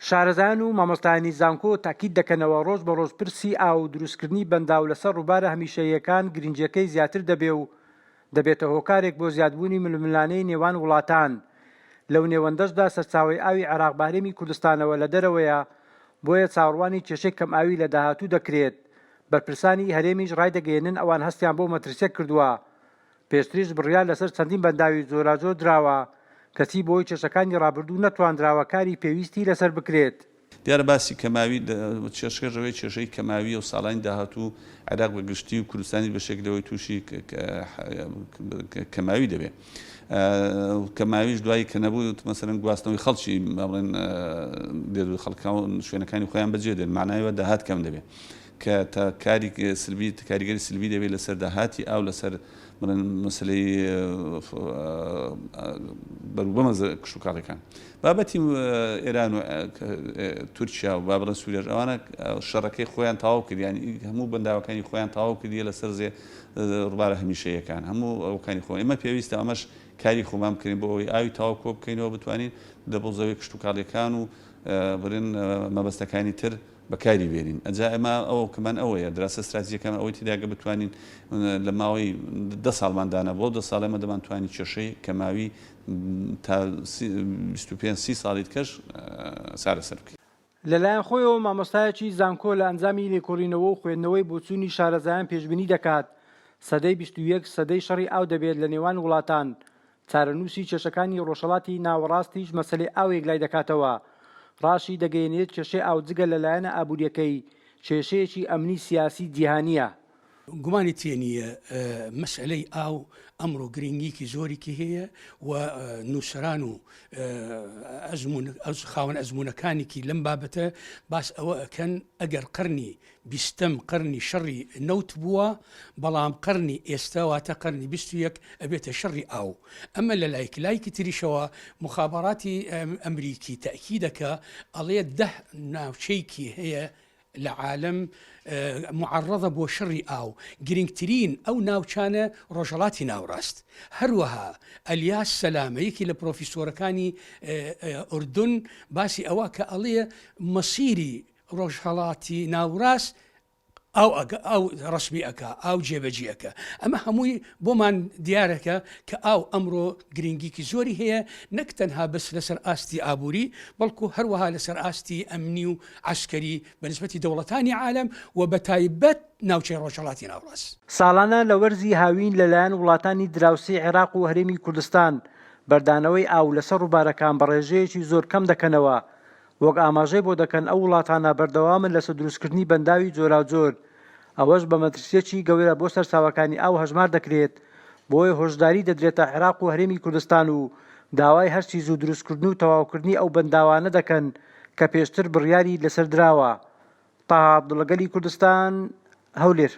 شارەزایان و مامۆستایانی زانکۆ تاکید دەکەنەوە ڕۆژ بە ڕۆژ پرسی ئاو دروستکردنی بەنداو لەسەر ڕووبارە هەمیشەییەکان گرنگیەکەی زیاتر دەبێ و دەبێتە هۆکارێک بۆ زیادبوونی ململانەی نێوان وڵاتان. لەو نێوەندەشدا سەرچاوەی ئاوی عێراق بارێمی کوردستانەوە لە دەرەوەیە، بۆیە چاوەڕوانی کێشەی کەمئاوی لە داهاتوو دەکرێت. بەرپرسانی هەرێمیش ڕایدەگەیەنن ئەوان هەستیان بۆ مەترسیە کردووە. پێشتریش بڕیار لەسەر چەندین بەنداوی زۆراجۆر دراوە کەچی بۆی کێشەکانی ڕابردوو نەتوانراوە کاری پێویستی لەسەر بکرێت. دیارە باسی کەماوی کێشەی چێشەی کەماوی و ساڵانی داهاتوو عێراق بە گشتی و کوردستانی بە شێکلەوەی تووشی کەماوی دەبێت. کەماویش دوایی کە نەبوو مەسەرەن گواستنەوەی خەڵکی بڵێن خەڵکان شوێنەکانی خۆیان بەجێ دێن معنایەوە داهات کەم دەبێت کە تا کاریگەری سلبی دەبێت لەسەر داهاتی ئاو لەسەر بڵێن مەسلەی بەروبەمە کشوکاڵەکان. بابەتی ئێران و تورکیا و با بڵێن سووریا ئەوانە شەڕەکەی خۆیان تەواو کرد، یانی هەموو بەنداوەکانی خۆیان تەواو کردیە لەسەر ڕووبارە هەمیشەییەکان هەموو ئەوکانی خۆ. ئێمە پێویستە ئەمەش کاری خۆمان بکەین بۆ ئەوەی ئاوی تەواو کۆ بکەینەوە بتوانین دەبڵزەوەی کشتوکاڵیەکان و بڵێن مەبەستەکانی تر بەکاری بێنین. ئەجا ئێمە ئەوە کەمان ئەوەیە دراسە استراتیژیەکەمان ئەوەی تێداگە بتوانین لە ماوەی 10 ساڵماندانە بۆ 10 ساڵ ئێمە دەمانتوانی کێشەی کەماوی تا 25-30 ساڵی کەش سارەسەر بکەین. لەلایەن خۆیەوە مامۆستایەکی زانکۆ لە ئەنجامی لێکۆڕینەوە و خوێندنەوەی بۆچوونی شارەزایان پێشبینی دەکات سەدەی 21 سەدەی شەڕی ئاو دەبێت لە نێوان وڵاتان. چارەنووسی کێشەکانی ڕۆژهەڵاتی ناوەڕاستیش مەسەلەی ئاوێک لای دەکاتەوە. ڕاشی دەگەیەنێت کێشەی ئاوجگە لەلایەنە ئابوووریەکەی کێشەیەکی ئەمنی سیاسی جیهانیە. گومانی تێنیە مەسئلەی ئاو ئەمڕۆ گرنگیکی زۆرێکی هەیە و نووسران و خاوەن ئەزمونونەکانێکی لەم بابەتە باس ئەوە ئەکەن ئەگەر قەرنی 20م قەرنی شەڕی نەوت بووە، بەڵام قەرنی ئێستاواتە قەرنی 21 ئەبێتە شەڕی ئاو. ئەمە لە لایکی تریشەوە مخابەڕاتی ئەمریکی تاکی دەکە ئەڵێ 10 ناوچەیەکی هەیە لە عالم معرضە بۆ شەڕی ئاو. گرنگترین ئەو ناوچانە ڕۆژهەڵاتی ناوڕاست. هەروەها ئەلیاس سەلامە یەکی لە پرۆفیسۆرەکانی ئوردون باسی ئەوە کە ئەڵێ مەسیری ڕۆژهەڵاتی ناوڕاست ئەو ڕسمی ئەکا ئاو جێبەجیەکە. ئەمە هەمووی بۆمان دیارەکە کە ئاو ئەمڕۆ گرنگیکی زۆری هەیە، نەک تەنها بەس لەسەر ئاستی ئابووری، بەڵکو هەروەها لەسەر ئاستی ئەمنی و عسکەری بەنسبەتی دەوڵەتانی عالم و بە تایبەت ناوچەی ڕۆژهەڵاتی ناوڕاست. ساڵانە لە وەرزی هاوین لەلایەن وڵاتانی دراوسی عێراق و هەرێمی کوردستان بەردانەوەی ئاو لەسەر ڕووبارەکان بە ڕێژەیەکی زۆر کەم دەکەنەوە. وەک ئاماژەی بۆ دەکەن ئەو وڵاتانە بەردەوامن لەسەر دروستکردنی بەنداوی جۆراوجۆر. ئەوەش بە مەترسیەکی گەورە بۆ سەرچاوەکانی ئاو هەژمار دەکرێت، بۆیە هۆشداری دەدرێتە عێراق و هەرێمی کوردستان و داوای هەرچی زوو دروستکردن و تەواوکردنی ئەو بەنداوانە دەکەن کە پێشتر بڕیاری لەسەر دراوە. تاها عەبدوڵڵە، گەلی کوردستان، هەولێر.